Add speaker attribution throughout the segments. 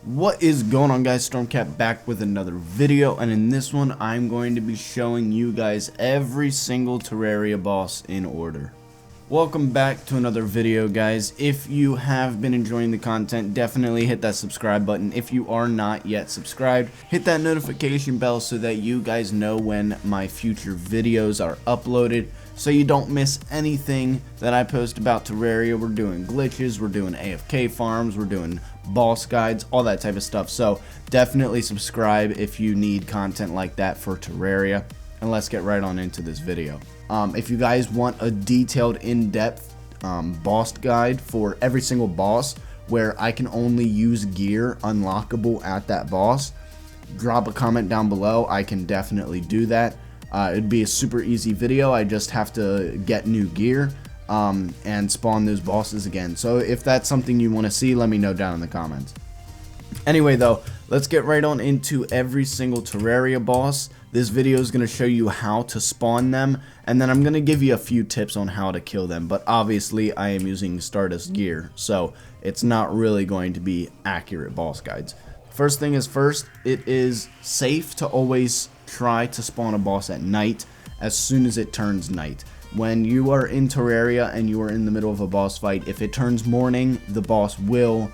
Speaker 1: What is going on, guys? Stormcat back with another video, and in this one I'm going to be showing you guys every single Terraria boss in order. Welcome back to another video, guys. If you have been enjoying the content, definitely hit that subscribe button. If you are not yet subscribed, hit that notification bell so that you guys know when my future videos are uploaded, so you don't miss anything that I post about Terraria. We're doing glitches, we're doing AFK farms, we're doing boss guides, all that type of stuff. So definitely subscribe if you need content like that for Terraria. And let's get right on into this video. If you guys want a detailed, in-depth boss guide for every single boss where I can only use gear unlockable at that boss, drop a comment down below. I can definitely do that. It'd be a super easy video. I just have to get new gear and spawn those bosses again. So if that's something you want to see, let me know down in the comments. Anyway though, let's get right on into every single Terraria boss. This video is going to show you how to spawn them, and then I'm going to give you a few tips on how to kill them, but obviously I am using Stardust gear, so it's not really going to be accurate boss guides. First thing is first, it is safe to always try to spawn a boss at night as soon as it turns night. When you are in Terraria and you are in the middle of a boss fight, if it turns morning, the boss will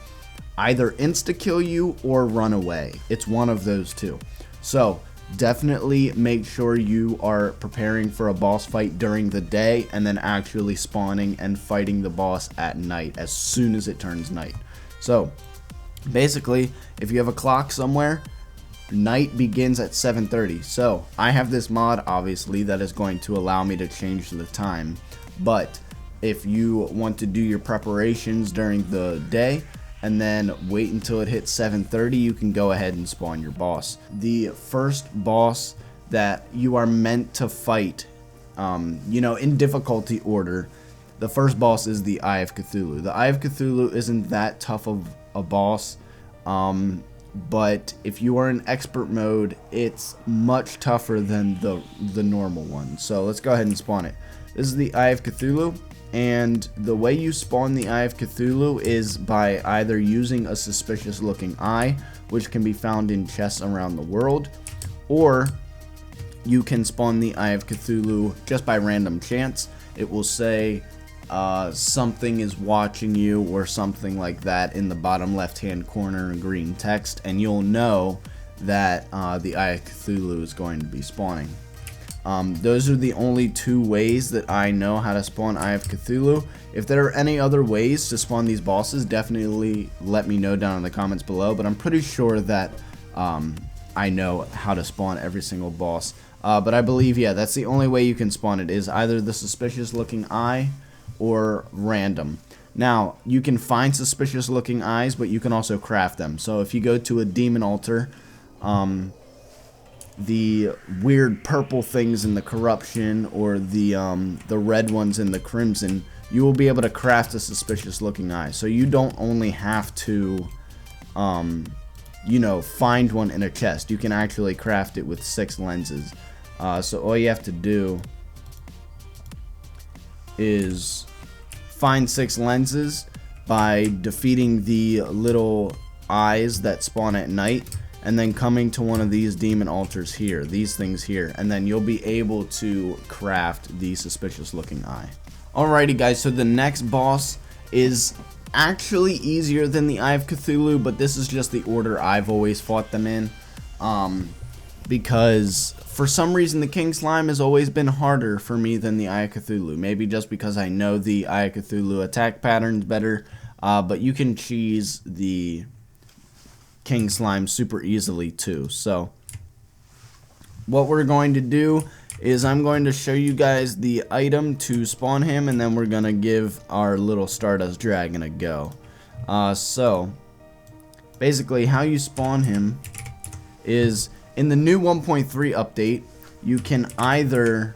Speaker 1: either insta-kill you or run away. It's one of those two. So definitely make sure you are preparing for a boss fight during the day and then actually spawning and fighting the boss at night as soon as it turns night. So basically, if you have a clock somewhere, night begins at 7:30. So I have this mod, obviously, that is going to allow me to change the time. But if you want to do your preparations during the day and then wait until it hits 7:30, you can go ahead and spawn your boss. The first boss that you are meant to fight, in difficulty order, the first boss is the Eye of Cthulhu. The Eye of Cthulhu isn't that tough of a boss, but if you are in expert mode, it's much tougher than the normal one. So let's go ahead and spawn it. This is the Eye of Cthulhu. And the way you spawn the Eye of Cthulhu is by either using a suspicious looking eye, which can be found in chests around the world, or you can spawn the Eye of Cthulhu just by random chance. It will say something is watching you or something like that in the bottom left hand corner in green text, and you'll know that the Eye of Cthulhu is going to be spawning. Those are the only two ways that I know how to spawn Eye of Cthulhu. If there are any other ways to spawn these bosses, definitely let me know down in the comments below, but I'm pretty sure that I know how to spawn every single boss. But I believe, yeah, that's the only way you can spawn it, is either the suspicious looking eye or random. Now, you can find suspicious looking eyes, but you can also craft them. So if you go to a demon altar, the weird purple things in the corruption or the red ones in the crimson, you will be able to craft a suspicious looking eye. So you don't only have to find one in a chest. You can actually craft it with 6 lenses. So all you have to do is find 6 lenses by defeating the little eyes that spawn at night, and then coming to one of these demon altars here, these things here, and then you'll be able to craft the suspicious looking eye. Alrighty guys, so the next boss is actually easier than the Eye of Cthulhu, but this is just the order I've always fought them in, because for some reason the King Slime has always been harder for me than the Eye of Cthulhu. Maybe just because I know the Eye of Cthulhu attack patterns better, but you can cheese the King Slime super easily too. So what we're going to do is I'm going to show you guys the item to spawn him, and then we're gonna give our little Stardust Dragon a go. So basically how you spawn him is in the new 1.3 update. You can either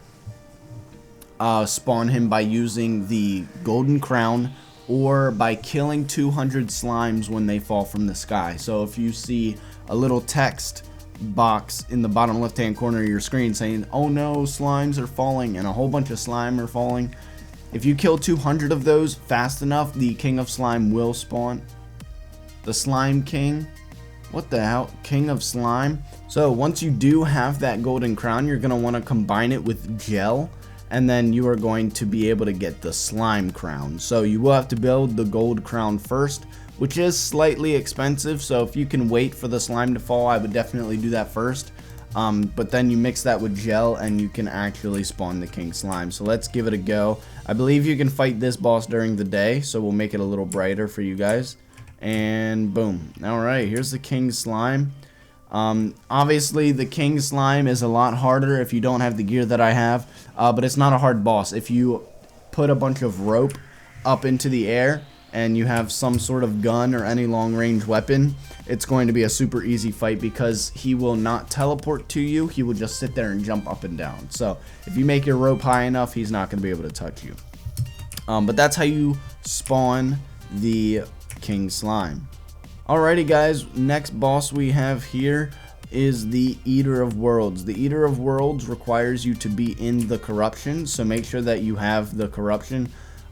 Speaker 1: spawn him by using the golden crown or by killing 200 slimes when they fall from the sky. So if you see a little text box in the bottom left hand corner of your screen saying, "Oh no, slimes are falling," and a whole bunch of slime are falling, if you kill 200 of those fast enough, the King of Slime will spawn. The Slime King What the hell? King of Slime. So once you do have that golden crown, you're going to want to combine it with gel, and then you are going to be able to get the slime crown. So you will have to build the gold crown first, which is slightly expensive. So if you can wait for the slime to fall, I would definitely do that first. But then you mix that with gel and you can actually spawn the king slime. So let's give it a go. I believe you can fight this boss during the day, so we'll make it a little brighter for you guys. And boom. Alright, here's the king slime. Obviously the king slime is a lot harder if you don't have the gear that I have, but it's not a hard boss. If you put a bunch of rope up into the air and you have some sort of gun or any long range weapon, it's going to be a super easy fight because he will not teleport to you. He will just sit there and jump up and down. So if you make your rope high enough, he's not going to be able to touch you. But that's how you spawn the king slime. Alrighty guys, next boss we have here is the Eater of Worlds. The Eater of Worlds requires you to be in the corruption, so make sure that you have the corruption.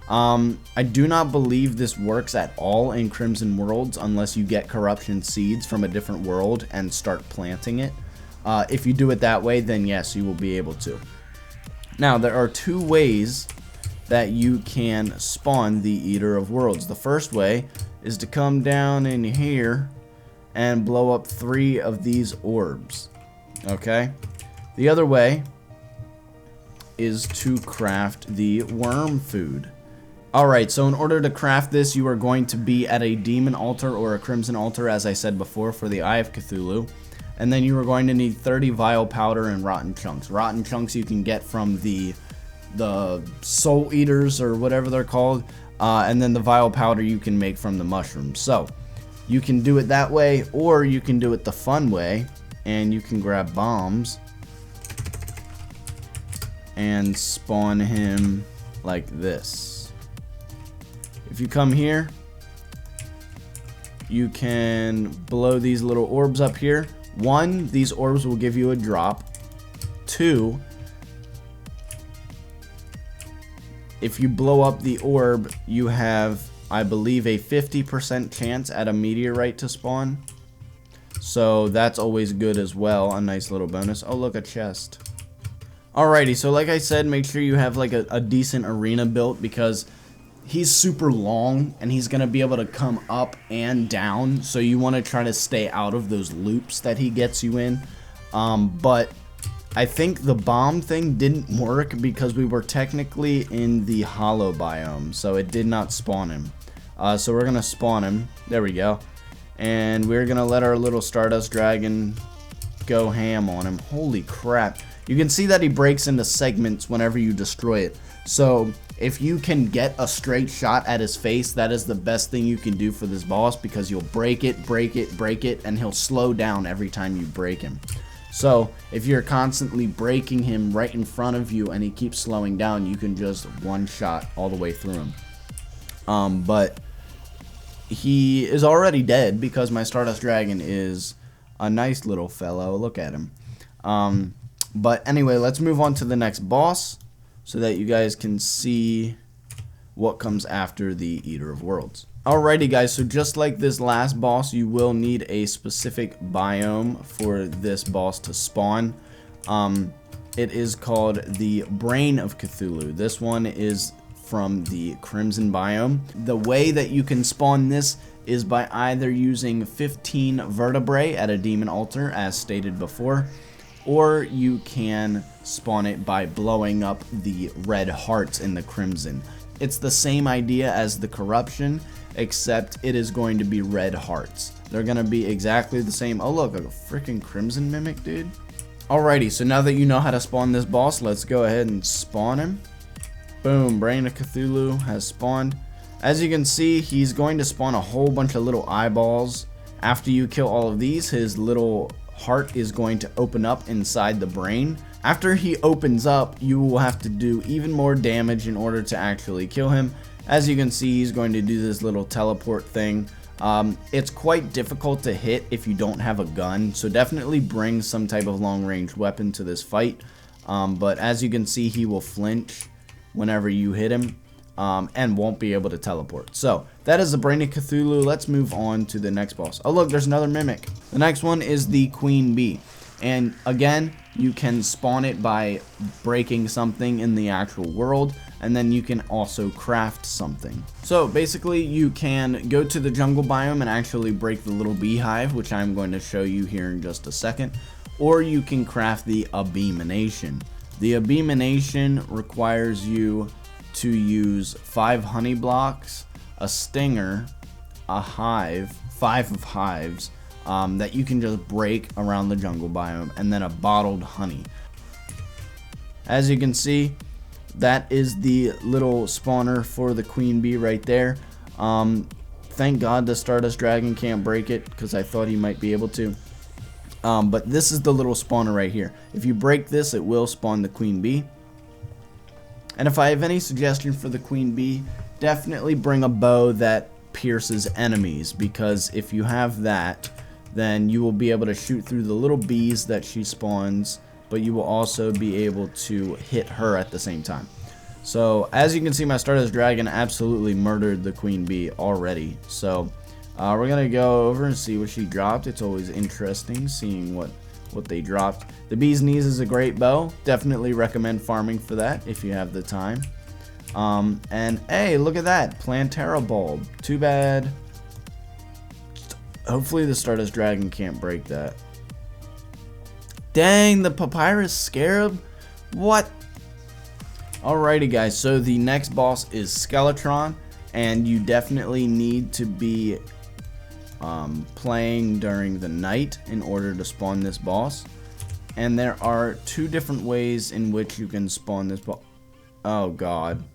Speaker 1: I do not believe this works at all in Crimson Worlds unless you get corruption seeds from a different world and start planting it. If you do it that way, then yes, you will be able to. Now, there are two ways that you can spawn the Eater of Worlds. The first way is to come down in here and blow up 3 of these orbs. Okay? The other way is to craft the worm food. Alright, so in order to craft this, you are going to be at a demon altar or a crimson altar, as I said before, for the Eye of Cthulhu. And then you are going to need 30 vile powder and rotten chunks. Rotten chunks you can get from the soul eaters or whatever they're called. And then the vile powder you can make from the mushrooms. So, you can do it that way, or you can do it the fun way, and you can grab bombs and spawn him like this. If you come here, you can blow these little orbs up here. 1, these orbs will give you a drop. 2, if you blow up the orb, you have, I believe, a 50% chance at a meteorite to spawn. So that's always good as well. A nice little bonus. Oh, look, a chest. Alrighty, so like I said, make sure you have like a decent arena built because he's super long and he's going to be able to come up and down. So you want to try to stay out of those loops that he gets you in. But I think the bomb thing didn't work because we were technically in the hollow biome, so it did not spawn him. So we're gonna spawn him. There we go. And we're gonna let our little Stardust Dragon go ham on him. Holy crap. You can see that he breaks into segments whenever you destroy it. So if you can get a straight shot at his face, that is the best thing you can do for this boss because you'll break it, and he'll slow down every time you break him. So, if you're constantly breaking him right in front of you and he keeps slowing down, you can just one-shot all the way through him. But he is already dead because my Stardust Dragon is a nice little fellow. Look at him. But anyway, let's move on to the next boss so that you guys can see what comes after the Eater of Worlds. Alrighty guys, so just like this last boss, you will need a specific biome for this boss to spawn. It is called the Brain of Cthulhu. This one is from the Crimson biome. The way that you can spawn this is by either using 15 vertebrae at a demon altar, as stated before, or you can spawn it by blowing up the red hearts in the Crimson. It's the same idea as the corruption, except it is going to be red hearts. They're going to be exactly the same. Oh look, a freaking Crimson Mimic, dude. Alrighty, so now that you know how to spawn this boss, let's go ahead and spawn him. Boom, Brain of Cthulhu has spawned. As you can see, he's going to spawn a whole bunch of little eyeballs. After you kill all of these, his little heart is going to open up inside the brain. After he opens up, you will have to do even more damage in order to actually kill him. As you can see, he's going to do this little teleport thing. It's quite difficult to hit if you don't have a gun, so definitely bring some type of long-range weapon to this fight. But as you can see, he will flinch whenever you hit him. and won't be able to teleport. So that is the Brain of Cthulhu. Let's move on to the next boss. Oh look, there's another mimic. The next one is the Queen Bee. And again, you can spawn it by breaking something in the actual world, and then you can also craft something. So basically you can go to the jungle biome and actually break the little beehive, which I'm going to show you here in just a second, or you can craft the Abomination. The Abomination requires you to use 5 honey blocks, a stinger, a hive, 5 of hives, that you can just break around the jungle biome, and then a bottled honey. As you can see, that is the little spawner for the Queen Bee right there. Thank God the Stardust Dragon can't break it, because I thought he might be able to. But this is the little spawner right here. If you break this, it will spawn the Queen Bee. And if I have any suggestion for the Queen Bee, definitely bring a bow that pierces enemies, because if you have that, then you will be able to shoot through the little bees that she spawns, but you will also be able to hit her at the same time. So as you can see, my Stardust Dragon absolutely murdered the Queen Bee already. So we're gonna go over and see what she dropped. It's always interesting seeing what they dropped. The Bee's Knees is a great bow. Definitely recommend farming for that if you have the time. And hey, look at that, Plantera bulb. Too bad. Hopefully the Stardust Dragon can't break that. Dang, the Papyrus Scarab? What? Alrighty guys, so the next boss is Skeletron, and you definitely need to be playing during the night in order to spawn this boss. And there are 2 different ways in which you can spawn this boss. Oh god.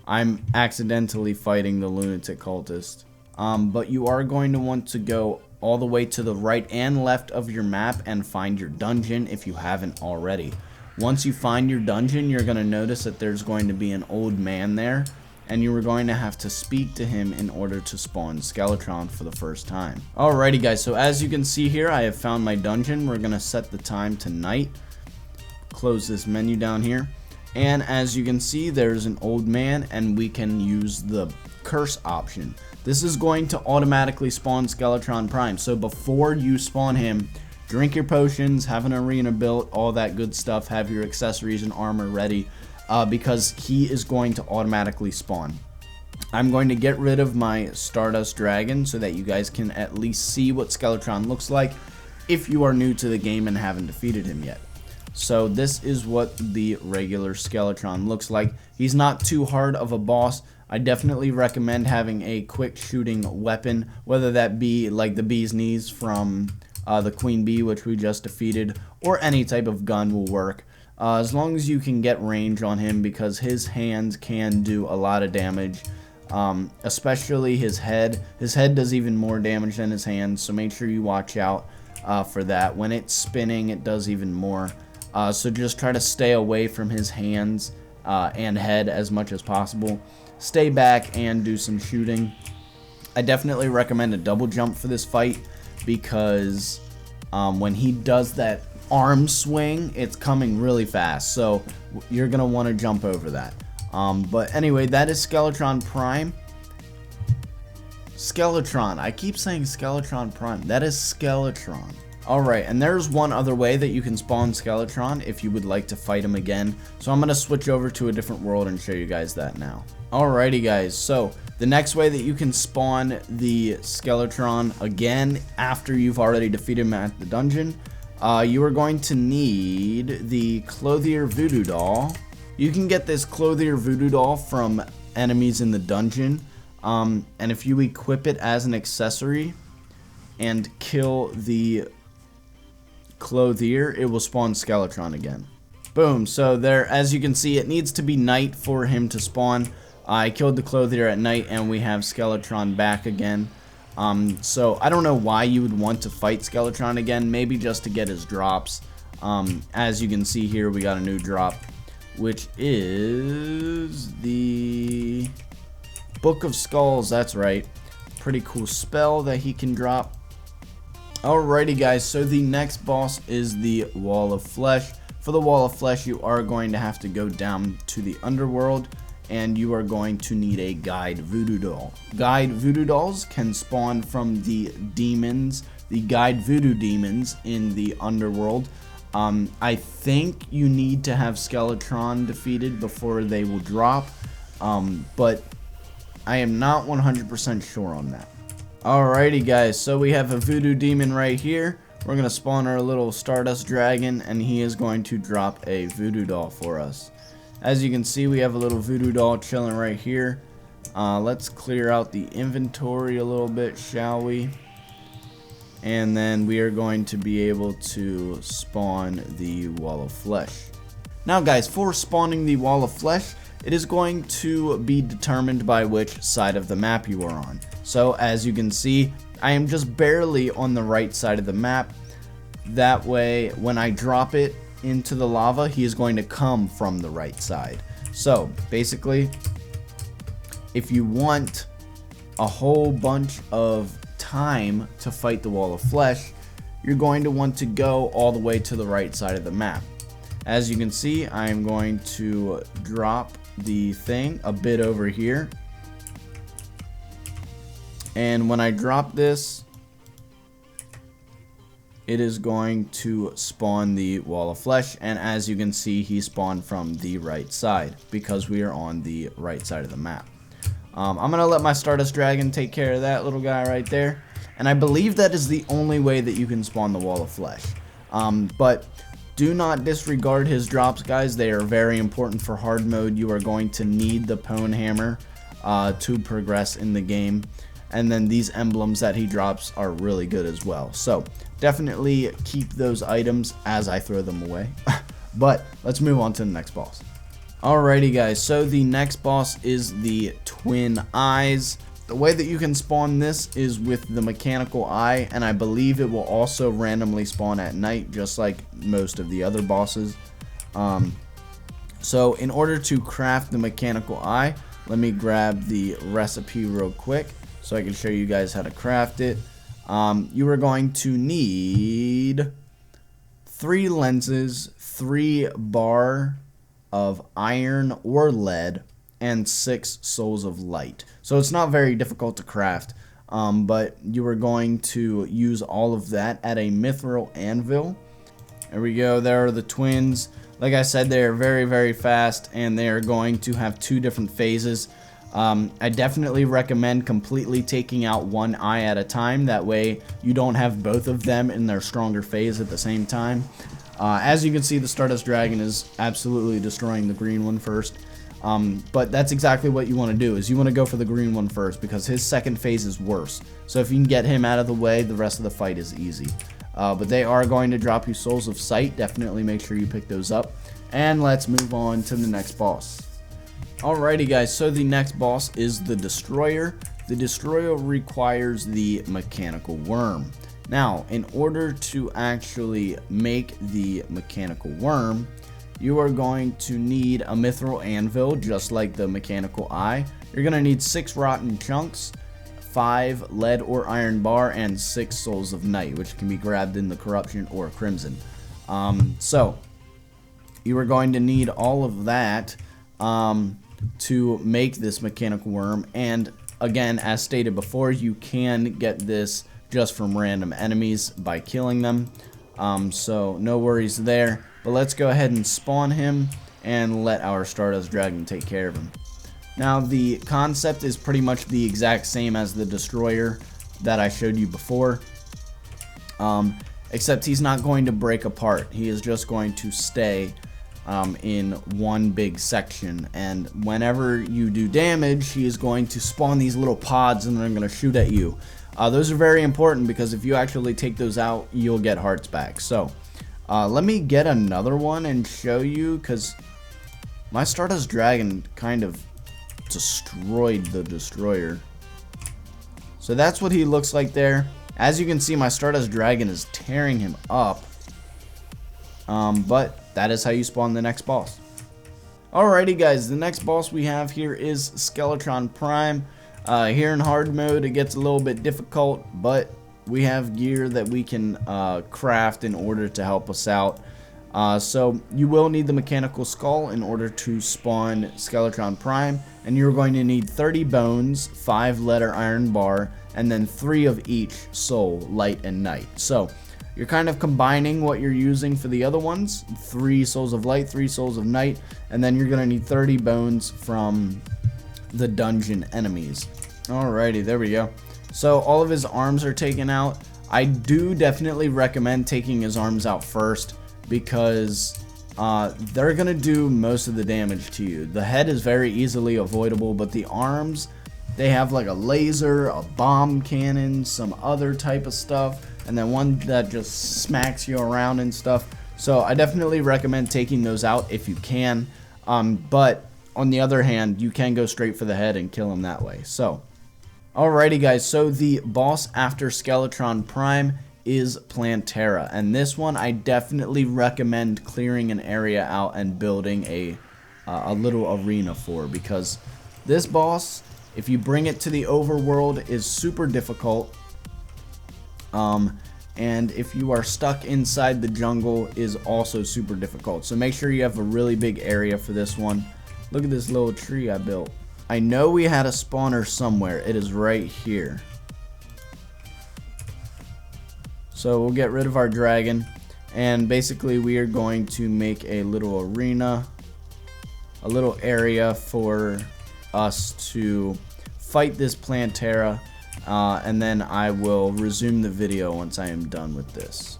Speaker 1: I'm accidentally fighting the Lunatic Cultist. But you are going to want to go all the way to the right and left of your map and find your dungeon if you haven't already. Once you find your dungeon, you're going to notice that there's going to be an old man there, and you are going to have to speak to him in order to spawn Skeletron for the first time. Alrighty guys, so as you can see here, I have found my dungeon. We're going to set the time to night. Close this menu down here. And as you can see, there's an old man, and we can use the curse option. This is going to automatically spawn Skeletron Prime. So before you spawn him, drink your potions, have an arena built, all that good stuff, have your accessories and armor ready, because he is going to automatically spawn. I'm going to get rid of my Stardust Dragon so that you guys can at least see what Skeletron looks like if you are new to the game and haven't defeated him yet. So this is what the regular Skeletron looks like. He's not too hard of a boss. I definitely recommend having a quick shooting weapon, whether that be like the Bee's Knees from the Queen Bee, which we just defeated, or any type of gun will work. As long as you can get range on him, because his hands can do a lot of damage, especially his head. His head does even more damage than his hands, so make sure you watch out for that. When it's spinning, it does even more. So just try to stay away from his hands and head as much as possible. Stay back and do some shooting. I definitely recommend a double jump for this fight, because when he does that arm swing, it's coming really fast, so you're gonna want to jump over that. But anyway, that is Skeletron Prime. Skeletron, I keep saying Skeletron Prime. That is Skeletron. Alright, and there's one other way that you can spawn Skeletron if you would like to fight him again. So I'm going to switch over to a different world and show you guys that now. Alrighty guys, so the next way that you can spawn the Skeletron again after you've already defeated him at the dungeon, you are going to need the Clothier Voodoo Doll. You can get this Clothier Voodoo Doll from enemies in the dungeon, and if you equip it as an accessory and kill the Clothier, it will spawn Skeletron again. Boom. So there, as you can see, it needs to be night for him to spawn. I killed the Clothier at night, and we have Skeletron back again. So I don't know why you would want to fight Skeletron again. Maybe just to get his drops. As you can see here, we got a new drop, which is the Book of Skulls. That's right. Pretty cool spell that he can drop. Alrighty guys, so the next boss is the Wall of Flesh. For the Wall of Flesh, you are going to have to go down to the underworld and you are going to need a guide voodoo doll. Guide voodoo dolls can spawn from the demons, the guide voodoo demons in the underworld. I think you need to have Skeletron defeated before they will drop, but I am not 100% sure on that. Alrighty guys, so we have a voodoo demon right here. We're going to spawn our little Stardust Dragon, and he is going to drop a voodoo doll for us. As you can see, we have a little voodoo doll chilling right here. Let's clear out the inventory a little bit, shall we? And then we are going to be able to spawn the wall of flesh. Now guys, for spawning the wall of flesh, it is going to be determined by which side of the map you are on. So as you can see, I am just barely on the right side of the map. That way, when I drop it into the lava, he is going to come from the right side. So basically, if you want a whole bunch of time to fight the wall of flesh, you're going to want to go all the way to the right side of the map. As you can see, I am going to drop the thing a bit over here, and when I drop this, it is going to spawn the wall of flesh, and as you can see, he spawned from the right side because we are on the right side of the map. I'm gonna let my Stardust Dragon take care of that little guy right there, and I believe that is the only way that you can spawn the wall of flesh. But do not disregard his drops, guys. They are very important for hard mode. You are going to need the Pwn Hammer to progress in the game, and then these emblems that he drops are really good as well. So definitely keep those items as I throw them away. But let's move on to the next boss. Alrighty guys, so the next boss is the Twin Eyes. The way that you can spawn this is with the mechanical eye, and I believe it will also randomly spawn at night, just like most of the other bosses. So in order to craft the mechanical eye, let me grab the recipe real quick so I can show you guys how to craft it. You are going to need 3 lenses, 3 bar of iron or lead, and 6 souls of light. So it's not very difficult to craft, but you are going to use all of that at a mithril anvil. There we go, there are the twins. Like I said, they are very, very fast, and they are going to have 2 different phases. I definitely recommend completely taking out one eye at a time. That way you don't have both of them in their stronger phase at the same time. As you can see, the Stardust Dragon is absolutely destroying the green one first. But that's exactly what you want to do, is you want to go for the green one first, because his second phase is worse. So if you can get him out of the way, the rest of the fight is easy. But they are going to drop you Souls of Sight. Definitely make sure you pick those up. And let's move on to the next boss. Alrighty guys, so the next boss is the Destroyer. The Destroyer requires the Mechanical Worm. Now, in order to actually make the Mechanical Worm, you are going to need a mithril anvil, just like the mechanical eye. You're going to need 6 rotten chunks, 5 lead or iron bar, and 6 souls of night, which can be grabbed in the corruption or crimson. So you are going to need all of that to make this mechanical worm. And again, as stated before, you can get this just from random enemies by killing them. So no worries there. But let's go ahead and spawn him and let our Stardust Dragon take care of him. Now the concept is pretty much the exact same as the Destroyer that I showed you before, except he's not going to break apart. He is just going to stay in one big section, and whenever you do damage, he is going to spawn these little pods and they're going to shoot at you. Those are very important, because if you actually take those out, you'll get hearts back. So let me get another one and show you, because my Stardust Dragon kind of destroyed the Destroyer. So that's what he looks like there. As you can see, my Stardust Dragon is tearing him up. But that is how you spawn the next boss. Alrighty guys, the next boss we have here is Skeletron Prime. Here in hard mode it gets a little bit difficult, but we have gear that we can craft in order to help us out. So you will need the mechanical skull in order to spawn Skeletron Prime, and you're going to need 30 bones, 5 letter iron bar, and then 3 of each soul, light and night. So you're kind of combining what you're using for the other ones, 3 souls of light, 3 souls of night, and then you're going to need 30 bones from the dungeon enemies. Alrighty, there we go. So all of his arms are taken out. I do definitely recommend taking his arms out first, because they're gonna do most of the damage to you. The head is very easily avoidable, but the arms, they have like a laser, a bomb cannon, some other type of stuff, and then one that just smacks you around and stuff. So I definitely recommend taking those out if you can, but on the other hand, you can go straight for the head and kill him that way. So alrighty guys, so the boss after Skeletron Prime is Plantera, and this one I definitely recommend clearing an area out and building a little arena for, because this boss, if you bring it to the overworld, is super difficult, and if you are stuck inside the jungle is also super difficult. So make sure you have a really big area for this one. Look at this little tree I built. I know we had a spawner somewhere. It is right here. So we'll get rid of our dragon, and basically we are going to make a little arena, a little area for us to fight this Plantera, and then I will resume the video once I am done with this.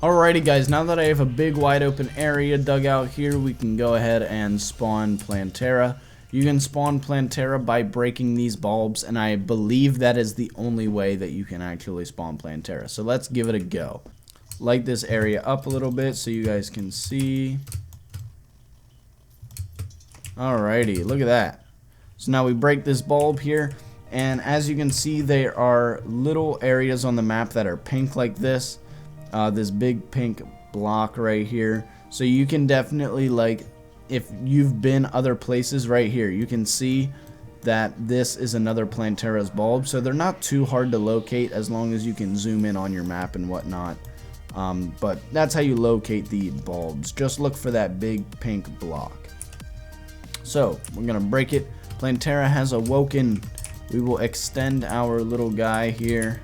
Speaker 1: Alrighty guys, now that I have a big wide open area dug out here, we can go ahead and spawn Plantera. You can spawn Plantera by breaking these bulbs, and I believe that is the only way that you can actually spawn Plantera. So let's give it a go. Light this area up a little bit so you guys can see. Alrighty, look at that. So now we break this bulb here, and as you can see, there are little areas on the map that are pink like this. This big pink block right here. So you can definitely, like, if you've been other places, right here, you can see that this is another Plantera's bulb. So they're not too hard to locate as long as you can zoom in on your map and whatnot. But that's how you locate the bulbs. Just look for that big pink block. So we're gonna break it. Plantera has awoken. We will extend our little guy here,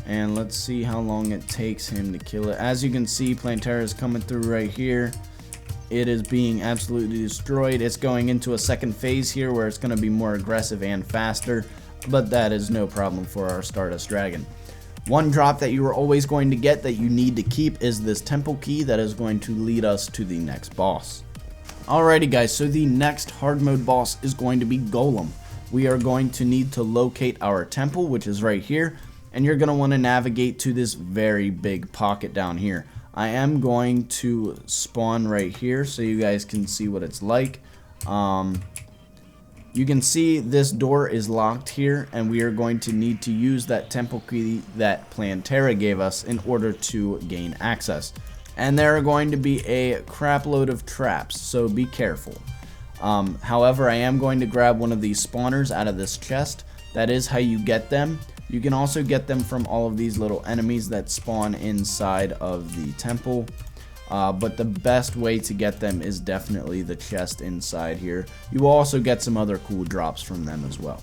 Speaker 1: and let's see how long it takes him to kill it. As you can see, Plantera is coming through right here. It is being absolutely destroyed. It's going into a second phase here where it's going to be more aggressive and faster, but that is no problem for our Stardust Dragon. One drop that you are always going to get that you need to keep is this temple key that is going to lead us to the next boss. Alrighty guys, so the next hard mode boss is going to be Golem. We are going to need to locate our temple, which is right here, and you're going to want to navigate to this very big pocket down here. I am going to spawn right here so you guys can see what it's like. You can see this door is locked here, and we are going to need to use that temple key that Plantera gave us in order to gain access. And there are going to be a crap load of traps, so be careful. However, I am going to grab one of these spawners out of this chest. That is how you get them. You can also get them from all of these little enemies that spawn inside of the temple. But the best way to get them is definitely the chest inside here. You will also get some other cool drops from them as well.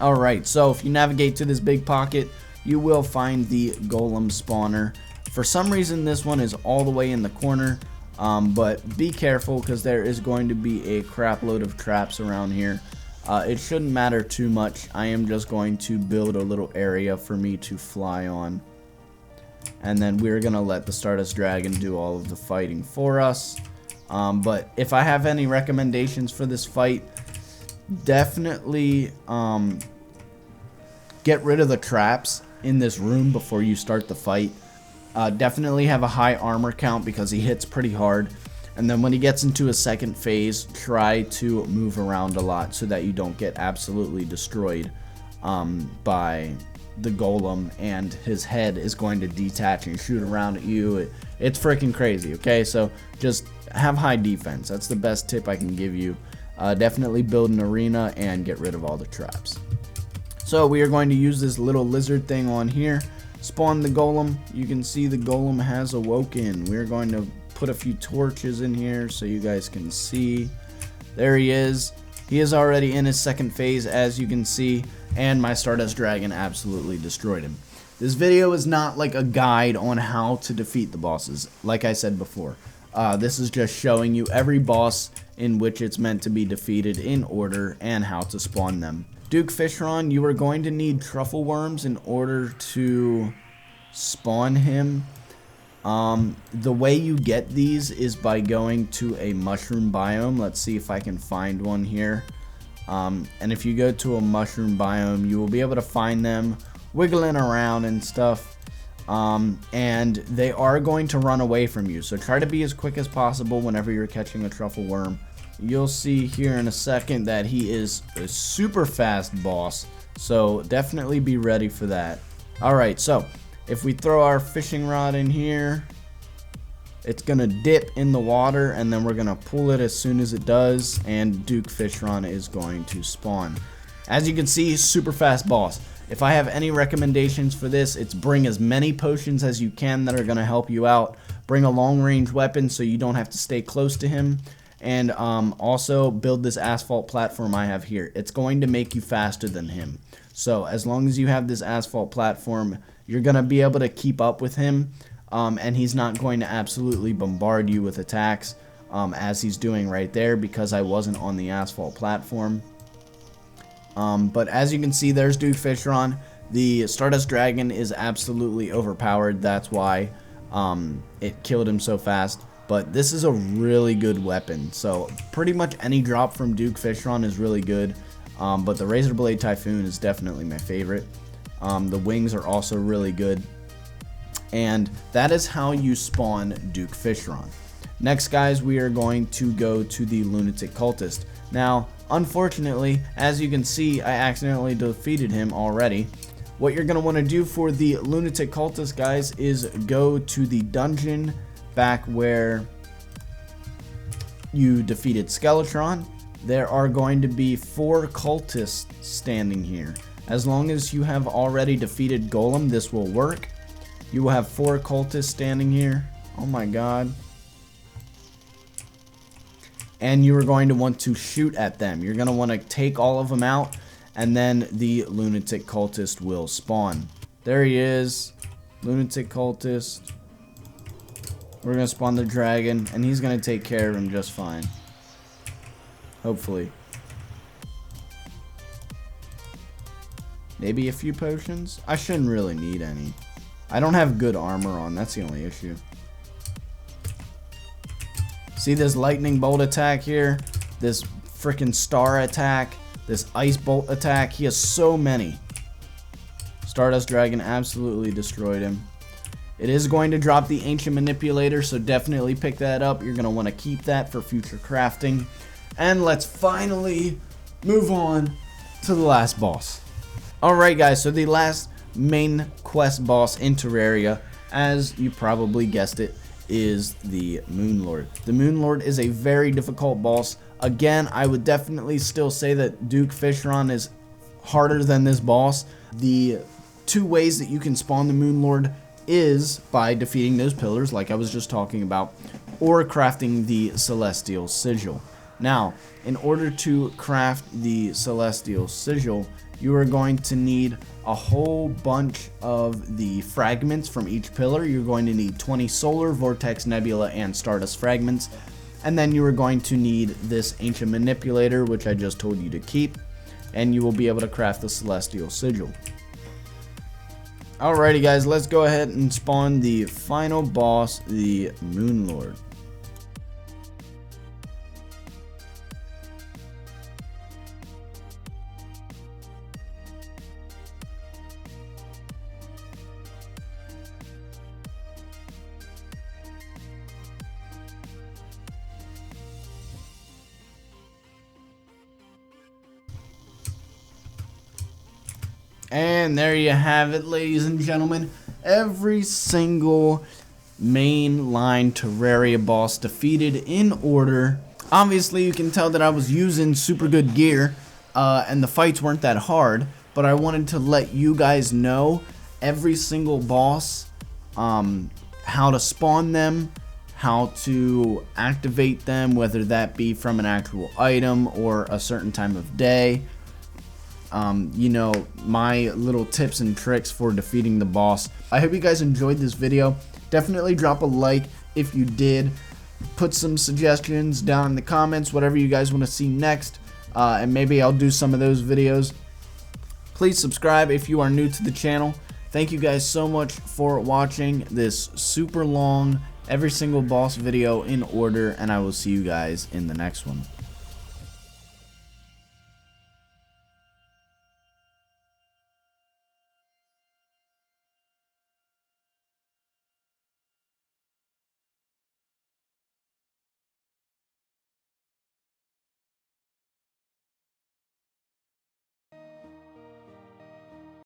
Speaker 1: Alright, so if you navigate to this big pocket, you will find the Golem spawner. For some reason, this one is all the way in the corner. But be careful, because there is going to be a crap load of traps around here. It shouldn't matter too much. I am just going to build a little area for me to fly on. And then we're going to let the Stardust Dragon do all of the fighting for us. But if I have any recommendations for this fight, definitely get rid of the traps in this room before you start the fight. Definitely have a high armor count because he hits pretty hard. And then when he gets into a second phase, try to move around a lot so that you don't get absolutely destroyed by the Golem, and his head is going to detach and shoot around at you. It's freaking crazy, okay? So just have high defense. That's the best tip I can give you. Definitely build an arena and get rid of all the traps. So we are going to use this little lizard thing on here, spawn the golem. You can see the golem has awoken. We're going to put a few torches in here so you guys can see. There he is. He is already in his second phase, as you can see, and my Stardust Dragon absolutely destroyed him. This video is not like a guide on how to defeat the bosses, like I said before. This is just showing you every boss in which it's meant to be defeated in order and how to spawn them. Duke Fishron, you are going to need truffle worms in order to spawn him. The way you get these is by going to a mushroom biome. Let's see if I can find one here. And if you go to a mushroom biome, you will be able to find them wiggling around and stuff. And they are going to run away from you. So try to be as quick as possible whenever you're catching a truffle worm. You'll see here in a second that he is a super fast boss. So definitely be ready for that. Alright, so if we throw our fishing rod in here, it's going to dip in the water, and then we're going to pull it as soon as it does, and Duke Fishron is going to spawn. As you can see, super fast boss. If I have any recommendations for this, it's bring as many potions as you can that are going to help you out. Bring a long range weapon so you don't have to stay close to him. And also build this asphalt platform I have here. It's going to make you faster than him. So as long as you have this asphalt platform, you're going to be able to keep up with him, and he's not going to absolutely bombard you with attacks as he's doing right there, because I wasn't on the asphalt platform. But as you can see, there's Duke Fishron. The Stardust Dragon is absolutely overpowered. That's why it killed him so fast. But this is a really good weapon. So pretty much any drop from Duke Fishron is really good. But the Razor Blade Typhoon is definitely my favorite. The wings are also really good. And that is how you spawn Duke Fishron. Next, guys, we are going to go to the Lunatic Cultist. Now, unfortunately, as you can see, I accidentally defeated him already. What you're going to want to do for the Lunatic Cultist, guys, is go to the dungeon back where you defeated Skeletron. There are going to be 4 cultists standing here. As long as you have already defeated Golem, this will work. You will have 4 cultists standing here. Oh my god. And you are going to want to shoot at them. You're going to want to take all of them out, and then the Lunatic Cultist will spawn. There he is. Lunatic Cultist. We're going to spawn the dragon, and he's going to take care of him just fine. Hopefully. Maybe a few potions? I shouldn't really need any. I don't have good armor on. That's the only issue. See this lightning bolt attack here? This freaking star attack? This ice bolt attack? He has so many. Stardust Dragon absolutely destroyed him. It is going to drop the Ancient Manipulator, so definitely pick that up. You're going to want to keep that for future crafting. And let's finally move on to the last boss. Alright guys, so the last main quest boss in Terraria, as you probably guessed it, is the Moonlord. The Moonlord is a very difficult boss. Again, I would definitely still say that Duke Fishron is harder than this boss. The 2 ways that you can spawn the Moonlord is by defeating those pillars like I was just talking about, or crafting the Celestial Sigil. Now, in order to craft the Celestial Sigil, you are going to need a whole bunch of the fragments from each pillar. You're going to need 20 Solar, Vortex, Nebula, and Stardust fragments. And then you are going to need this Ancient Manipulator, which I just told you to keep. And you will be able to craft the Celestial Sigil. Alrighty guys, let's go ahead and spawn the final boss, the Moonlord. And there you have it, ladies and gentlemen. Every single mainline Terraria boss defeated in order. Obviously, you can tell that I was using super good gear, and the fights weren't that hard. but I wanted to let you guys know every single boss, how to spawn them, how to activate them, whether that be from an actual item or a certain time of day. You know, my little tips and tricks for defeating the boss. I hope you guys enjoyed this video. Definitely drop a like if you did. Put some suggestions down in the comments, whatever you guys want to see next, and maybe I'll do some of those videos. Please subscribe if you are new to the channel. Thank you guys so much for watching this super long every single boss video in order, and I will see you guys in the next one.